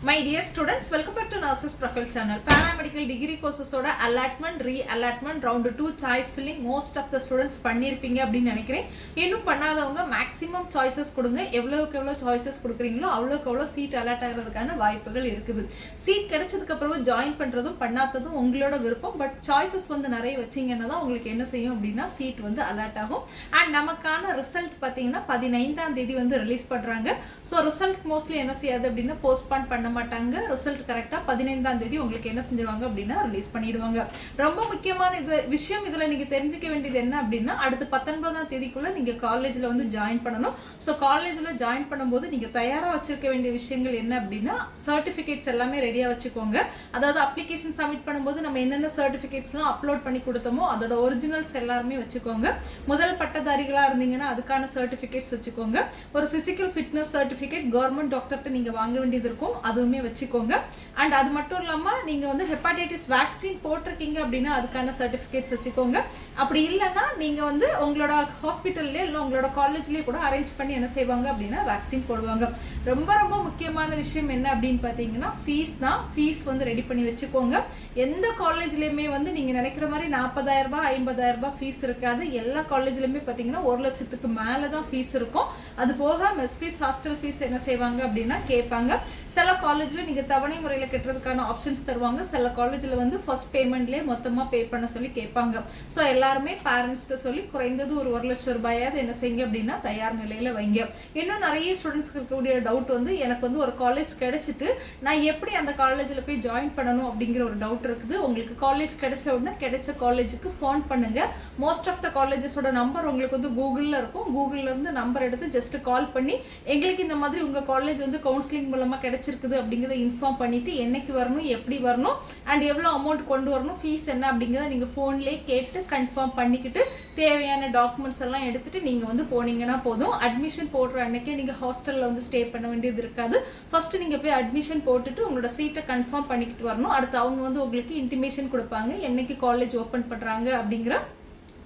My dear students, welcome back to Nurses Profile channel. Paramedical degree courses oda allotment, re-allotment, round 2 choice filling most of the students பண்ணிருப்பீங்க அப்படினு நினைக்கிறேன். இன்னும் பண்ணாதவங்க maximum choices கொடுங்க. எவ்வளவுக்கு எவ்வளவு choices கொடுக்கறீங்களோ அவ்வளவுக்கு அவ்வளவு சீட் அலாட் ஆகிறதுக்கான வாய்ப்புகள் இருக்குது. சீட் கிடைச்சதுக்கு அப்புறம் ஜாயின் பண்றதும் பண்ணாததும் உங்களோட விருப்பம். பட் choices வந்து நிறைய வச்சீங்கன்னா தான் உங்களுக்கு என்ன செய்யும் அப்படினா சீட் வந்து அலாட் ஆகும். and நமக்கான ரிசல்ட் பாத்தீங்கன்னா 15ஆம் தேதி வந்து ரிலீஸ் பண்றாங்க. சோ ரிசல்ட் மோஸ்ட்லி என்ன செய்யாது அப்படினா போஸ்ட்பான் பண்ண மாட்டாங்க. ரிசல்ட் கரெக்ட்டா 15ஆம் தேதி உங்களுக்கு என்ன செஞ்சிருவாங்க அப்படினா ரிலீஸ் பண்ணிடுவாங்க. ரொம்ப முக்கியமான விஷயம் இதுல நீங்க தெரிஞ்சுக்க வேண்டியது என்ன அப்படினா அடுத்து 19ஆம் தேதிக்குள்ள நீங்க காலேஜ்ல வந்து ஜாயின் பண்ணனும். சோ காலேஜ்ல ஜாயின் பண்ணும்போது நீங்க தயாரா வச்சிருக்க வேண்டிய விஷயங்கள் என்ன அப்படினா சர்டிபிகேட்ஸ் எல்லாமே ரெடியா வச்சுக்கோங்க. அதாவது அப்ளிகேஷன் சப்மிட் பண்ணும்போது நம்ம என்னென்ன சர்டிபிகேட்ஸ்லாம் அப்லோட் பண்ணி கொடுத்தோமோ அதோட ஒரிஜினல்ஸ் எல்லாமே வச்சுக்கோங்க. முதல் பட்டதாரிகளா இருந்தீங்கன்னா அதுக்கான சர்டிபிகேட்ஸ் வச்சுக்கோங்க. ஒரு பிசிக்கல் ஃபிட்னஸ் சர்டிபிகேட் கவர்மெண்ட் டாக்டர்ட்ட நீங்க வாங்க வேண்டியது இருக்கும். அதுவுமே வச்சுக்கோங்க. அண்ட் அது மட்டும் இல்லாம நீங்க வந்து ஹெப்பாடைட்டிஸ் வேக்சின் போட்டிருக்கீங்க அப்படின்னா அதுக்கான சர்டிபிகேட்ஸ் வச்சுக்கோங்க. அப்படி இல்லைன்னா நீங்க வந்து உங்களோட ஹாஸ்பிட்டல்ல இல்ல உங்களோட காலேஜ்லயே கூட அரேஞ்ச் பண்ணி என்ன செய்வாங்க அப்படின்னா வேக்சின் போடுவாங்க. ரொம்ப ரொம்ப முக்கியமான விஷயம் என்ன அப்படின்னு பாத்தீங்கன்னா ஃபீஸ் தான். ஃபீஸ் வந்து ரெடி பண்ணி வச்சுக்கோங்க. எந்த காலேஜ்லயுமே வந்து நீங்க நினைக்கிற மாதிரி 40,000 ரூபாய் 50,000 ரூபாய் ஃபீஸ் இருக்காது. எல்லா காலேஜ்லயுமே பாத்தீங்கன்னா 1 லட்சத்துக்கு மேலதான் ஃபீஸ் இருக்கும். அது போக மெஸ் ஃபீஸ் ஹாஸ்டல் ஃபீஸ் என்ன செய்வாங்க அப்படின்னா கேட்பாங்க. சில காலேஜ்ல நீங்க தவணை முறையில கட்டுறதுக்கான ஆப்ஷன்ஸ் தருவாங்க. சில காலேஜ்ல வந்து ஃபர்ஸ்ட் பேமெண்ட்லயே மொத்தமா பே பண்ண சொல்லி கேட்பாங்க. சோ எல்லாருமே பேரண்ட்ஸ்க்கு சொல்லி குறைந்தது ஒரு 1 லட்சம் ரூபாயாவது என்ன செய்யுங்க அப்படின்னா தயார் நிலையில வைங்க. இன்னும் நிறைய ஸ்டூடெண்ட்ஸ்க்கு இருக்கக்கூடிய டவுட் வந்து எனக்கு வந்து ஒரு காலேஜ் கிடைச்சிட்டு நான் எப்படி அந்த காலேஜ்ல போய் ஜாயின் பண்ணணும் அப்படிங்கிற ஒரு டவுட் இருக்குது. உங்களுக்கு காலேஜ் கிடைச்ச உடனே கிடைச்ச காலேஜுக்கு ஃபோன் பண்ணுங்க. மோஸ்ட் ஆஃப் த காலேஜஸோட நம்பர் உங்களுக்கு வந்து கூகுள்ல இருக்கும். கூகுள்ல இருந்து நம்பர் எடுத்து ஜஸ்ட் கால் பண்ணி எங்களுக்கு இந்த மாதிரி உங்க காலேஜ் வந்து கவுன்சிலிங் மூலமா கிடைச்சிருக்குது அப்படிங்கறத இன்ஃபார்ம் பண்ணிட்டு என்னைக்கு வரணும், எப்படி வரணும் அண்ட் எவ்வளவு அமௌண்ட் கொண்டு வரணும், ஃபீஸ் என்ன அப்படிங்கறத நீங்க போன்லயே கேட்டு கன்ஃபார்ம் பண்ணிக்கிட்டு தேவையான டாக்குமெண்ட்ஸ் எல்லாம் எடுத்துட்டு நீங்க வந்து போனீங்கன்னா போதும். அட்மிஷன் போடுற அன்னைக்கே நீங்க ஹாஸ்டல்ல வந்து ஸ்டே பண்ண வேண்டியது இருக்காது. ஃபர்ஸ்ட் நீங்க போய் அட்மிஷன் போட்டுட்டு உங்களோட சீட்டை கன்ஃபார்ம் பண்ணிக்கிட்டு வரணும். அடுத்து அவங்க வந்து உங்களுக்கு இன்டிமேஷன் கொடுப்பாங்க என்னைக்கு காலேஜ் ஓபன் பண்றாங்க அப்படிங்கிற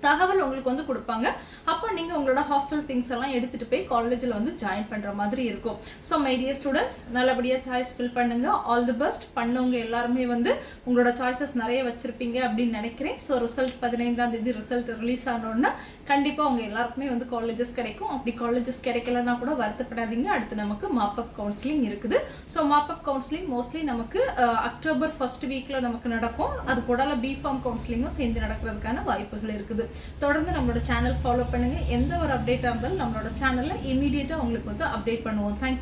தகவல் உங்களுக்கு வந்து கொடுப்பாங்க. அப்போ நீங்க உங்களோட ஹாஸ்டல் திங்ஸ் எல்லாம் எடுத்துட்டு போய் காலேஜ்ல வந்து ஜாயின் பண்ற மாதிரி இருக்கும். ஸோ மை டியர் ஸ்டூடெண்ட்ஸ், நல்லபடியா சாய்ஸ் ஃபில் பண்ணுங்க. All the best. பண்ணவங்க எல்லாருமே வந்து உங்களோட சாய்ஸஸ் நிறைய வச்சிருப்பீங்க அப்படின்னு நினைக்கிறேன். ஸோ ரிசல்ட் 15ஆம் தேதி ரிசல்ட் ரிலீஸ் ஆனோன்னா கண்டிப்பா உங்க எல்லாருக்குமே வந்து காலேஜஸ் கிடைக்கும். அப்படி காலேஜஸ் கிடைக்கலன்னா கூட வருத்தப்படாதீங்க. அடுத்து நமக்கு மாப்அப் கவுன்சிலிங் இருக்குது. ஸோ மாப்அப் கவுன்சிலிங் மோஸ்ட்லி நமக்கு அக்டோபர் ஃபர்ஸ்ட் வீக்ல நமக்கு நடக்கும். அது கூட பிஃபார்ம் கவுன்சிலிங்கும் சேர்ந்து நடக்கிறதுக்கான வாய்ப்புகள் இருக்குது. தொடர்ந்து நம்மளோட சேனல் ஃபாலோ பண்ணுங்க. எந்த ஒரு அப்டேட்டா இருந்தாலும் நம்மளோட சேனல்ல இமீடியட்டா உங்களுக்கு வந்து அப்டேட் பண்ணுவோம். தேங்க்யூ.